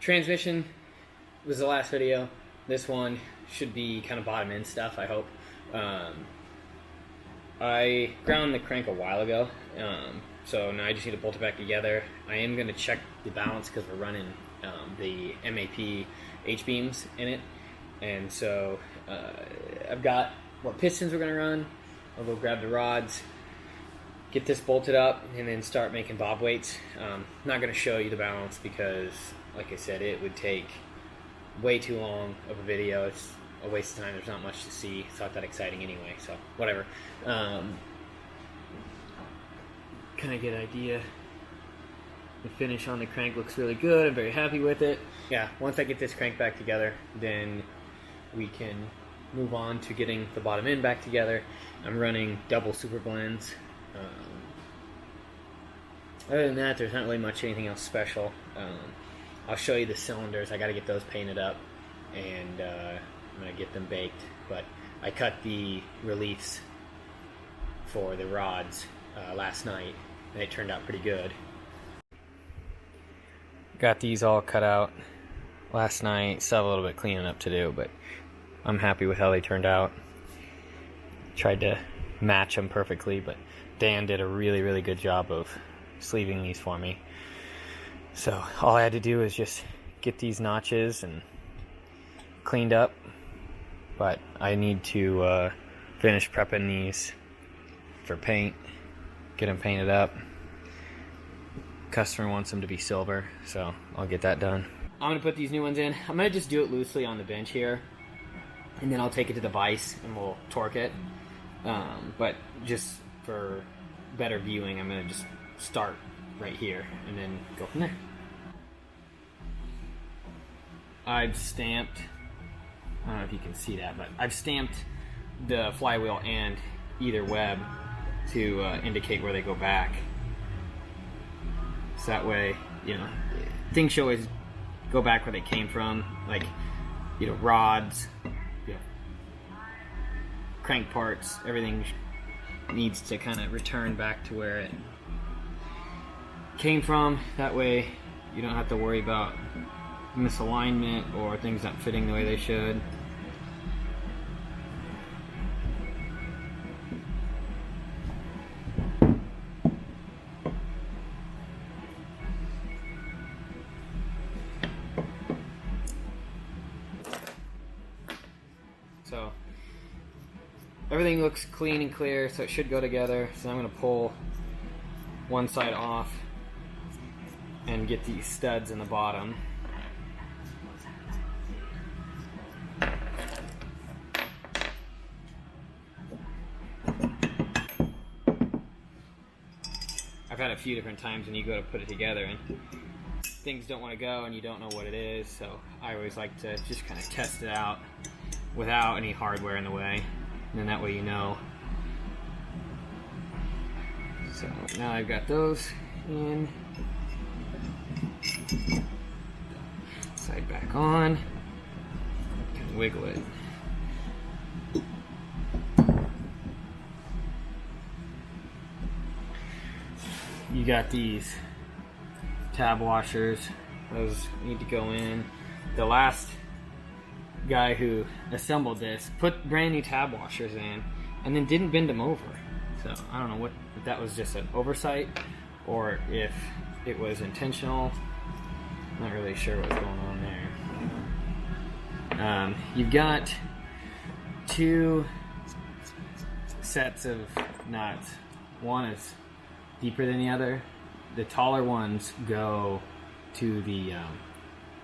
transmission was the last video. This one should be kind of bottom end stuff, I hope. I ground the crank a while ago, so now I just need to bolt it back together. I am going to check the balance because we're running the MAP H-beams in it, and so I've got what pistons we're going to run. I'll go grab the rods, get this bolted up, and then start making bob weights. Not going to show you the balance because, like I said, it would take way too long of a video. It's a waste of time. There's not much to see. It's not that exciting anyway, so whatever. Kind of get an idea. The finish on the crank looks really good. I'm very happy with it. Yeah, once I get this crank back together, then we can move on to getting the bottom end back together. I'm running double super blends. Other than that, there's not really much anything else special. I'll show you the cylinders. I got to get those painted up, and I'm going to get them baked. But I cut the reliefs for the rods last night, and it turned out pretty good. Got these all cut out last night. Still have a little bit cleaning up to do, but I'm happy with how they turned out. Tried to match them perfectly, but Dan did a really, really good job of sleeving these for me. So all I had to do is just get these notches and cleaned up, but I need to finish prepping these for paint, get them painted up. Customer wants them to be silver, so I'll get that done. I'm gonna put these new ones in. I'm gonna just do it loosely on the bench here, and then I'll take it to the vise and we'll torque it. But just for better viewing, I'm gonna just start right here and then go from there. I've stamped, I don't know if you can see that, but I've stamped the flywheel and either web to indicate where they go back. So that way, you know, things should always go back where they came from, like, you know, rods, you know, crank parts, everything needs to kind of return back to where it came from. That way you don't have to worry about misalignment or things not fitting the way they should. So everything looks clean and clear, so it should go together. So I'm going to pull one side off and get these studs in the bottom. I've had a few different times when you go to put it together and things don't want to go and you don't know what it is, so I always like to just kind of test it out without any hardware in the way, and then that way you know. So now I've got those in. Side back on. Can wiggle it. You got these tab washers. Those need to go in. The last guy who assembled this put brand new tab washers in and then didn't bend them over. So I don't know if that was just an oversight or if it was intentional. Not really sure what's going on there. You've got two sets of nuts. One is deeper than the other. The taller ones go to the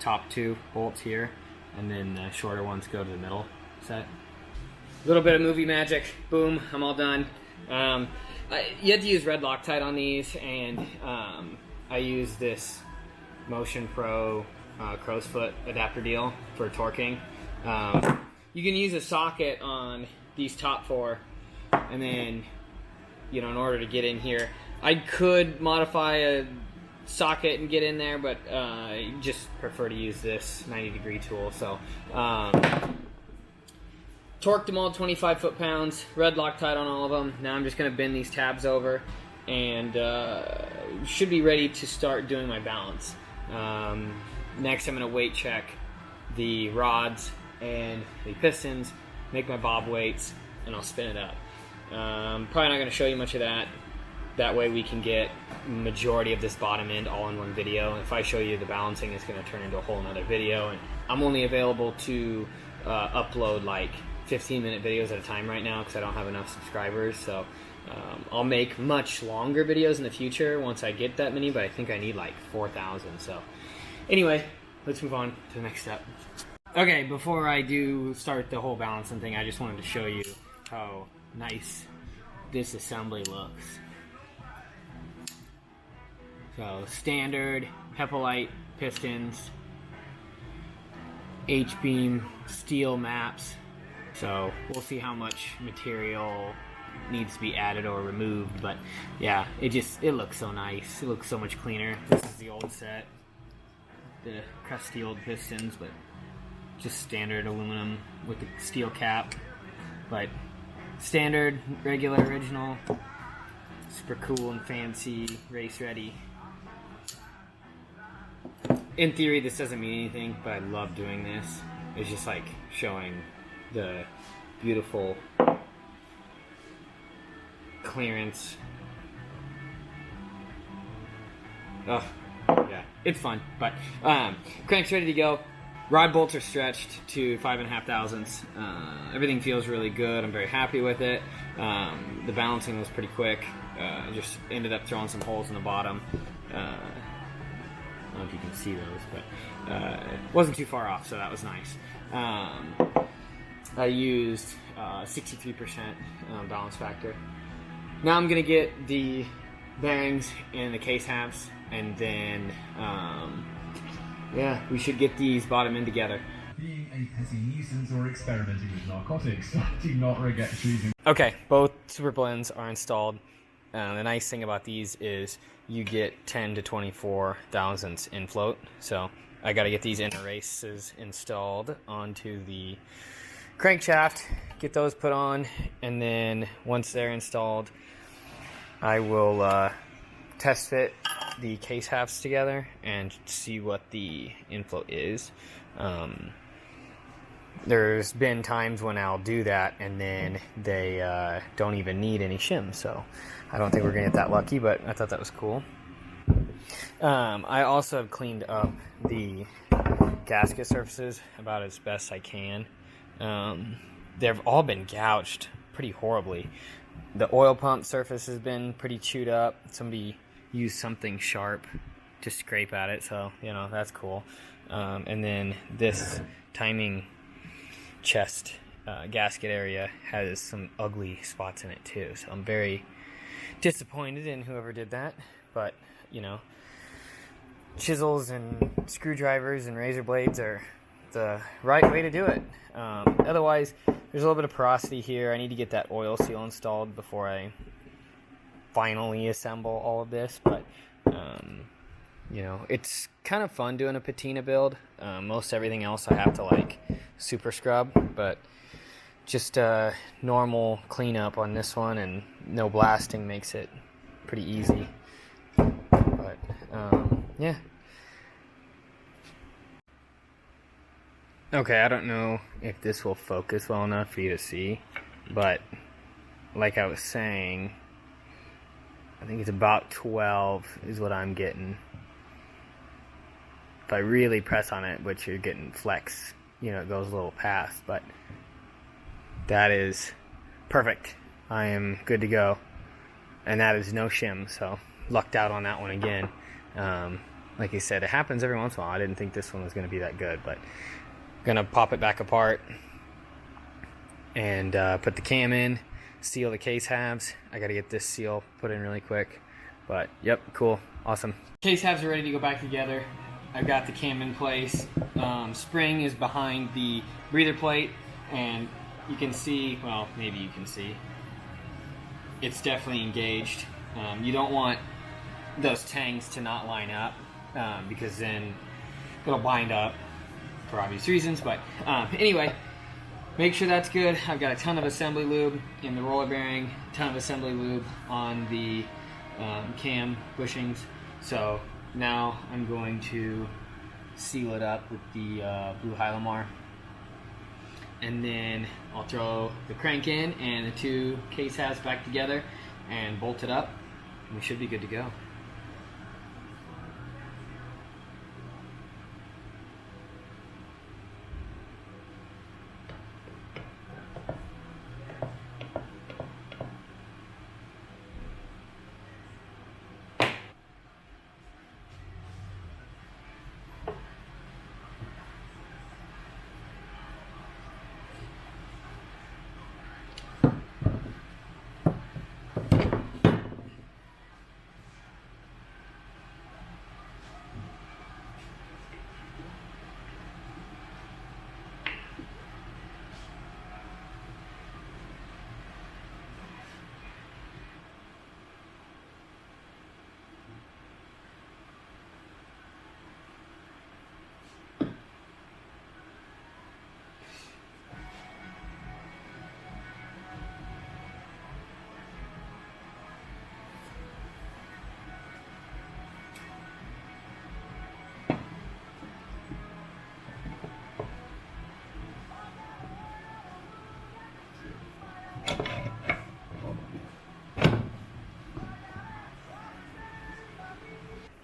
top two bolts here, and then the shorter ones go to the middle set. A little bit of movie magic. Boom, I'm all done. You have to use red Loctite on these, and I use this Motion Pro crow's foot adapter deal for torquing. You can use a socket on these top four, and then, you know, in order to get in here, I could modify a socket and get in there, but I just prefer to use this 90-degree tool. So torqued them all 25 foot-pounds, red Loctite on all of them. Now I'm just going to bend these tabs over and should be ready to start doing my balance. next I'm going to weight check the rods and the pistons, make my bob weights, and I'll spin it up. Probably not going to show you much of that. That way we can get majority of this bottom end all in one video. If I show you the balancing, it's going to turn into a whole nother video. And I'm only available to upload like 15-minute videos at a time right now because I don't have enough subscribers. So I'll make much longer videos in the future once I get that many, but I think I need like 4,000. So anyway, let's move on to the next step. Okay, before I do start the whole balancing thing, I just wanted to show you how nice this assembly looks. So standard Hepalite pistons, H-beam steel maps. So we'll see how much material needs to be added or removed, but yeah, it looks so nice. It looks so much cleaner. This is the old set, the crusty old pistons, but just standard aluminum with the steel cap, but standard, regular, original, super cool and fancy, race ready. In theory, this doesn't mean anything, but I love doing this. It's just like showing the beautiful clearance. Oh, yeah, it's fun. But crank's ready to go. Rod bolts are stretched to 5.5 thousandths. Everything feels really good. I'm very happy with it. The balancing was pretty quick. Just ended up throwing some holes in the bottom. I don't know if you can see those, but it wasn't too far off, so that was nice. I used 63% balance factor. Now I'm going to get the bearings and the case halves, and then yeah, we should get these bottom end together. Being a petty nuisance or experimenting with narcotics, do not regret choosing. Okay, both super blends are installed. The nice thing about these is you get 10 to 24 thousandths in float. So I got to get these inner races installed onto the crankshaft, get those put on, and then once they're installed, I will test fit the case halves together and see what the inflow is. There's been times when I'll do that and then they don't even need any shims, so I don't think we're gonna get that lucky, but I thought that was cool. I also have cleaned up the gasket surfaces about as best I can. They've all been gouged pretty horribly. The oil pump surface has been pretty chewed up. Somebody used something sharp to scrape at it, so you know, that's cool. And then this timing chest gasket area has some ugly spots in it too, so I'm very disappointed in whoever did that, but you know, chisels and screwdrivers and razor blades are the right way to do it. Otherwise, there's a little bit of porosity here. I need to get that oil seal installed before I finally assemble all of this, but you know, it's kind of fun doing a patina build. Most everything else I have to like super scrub, but just normal cleanup on this one and no blasting makes it pretty easy. But yeah. Okay, I don't know if this will focus well enough for you to see, but like I was saying, I think it's about 12 is what I'm getting. If I really press on it, which you're getting flex, you know, it goes a little past, but that is perfect. I am good to go. And that is no shim, so lucked out on that one again. Like I said, it happens every once in a while. I didn't think this one was going to be that good, but I'm going to pop it back apart and put the cam in, seal the case halves. I got to get this seal put in really quick, but yep, cool, awesome. Case halves are ready to go back together. I've got the cam in place. Spring is behind the breather plate, and you can see, well, maybe you can see, it's definitely engaged. You don't want those tangs to not line up because then it'll bind up for obvious reasons, but anyway, make sure that's good. I've got a ton of assembly lube in the roller bearing, a ton of assembly lube on the cam bushings, so now I'm going to seal it up with the blue Hylamar. And then I'll throw the crank in and the two case halves back together and bolt it up, and we should be good to go.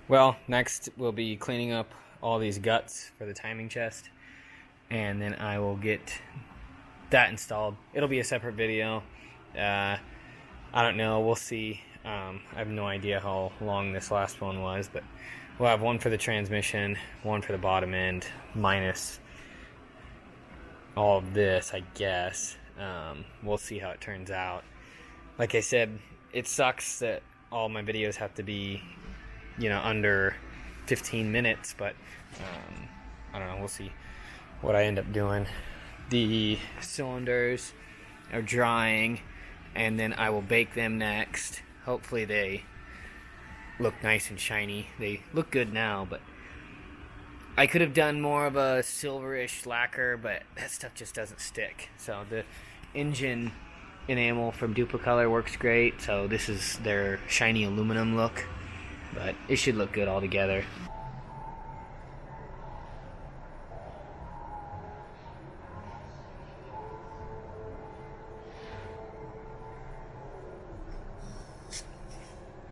Well, next we'll be cleaning up all these guts for the timing chest, and then I will get that installed. It'll be a separate video. I don't know, we'll see. I have no idea how long this last one was, but we'll have one for the transmission, one for the bottom end, minus all of this, I guess. We'll see how it turns out. Like I said, it sucks that all my videos have to be, you know, under 15 minutes, but I don't know, we'll see what I end up doing. The cylinders are drying, and then I will bake them next. Hopefully they look nice and shiny. They look good now, but I could have done more of a silverish lacquer, but that stuff just doesn't stick. So the engine enamel from Duplicolor works great, so this is their shiny aluminum look, but it should look good all together.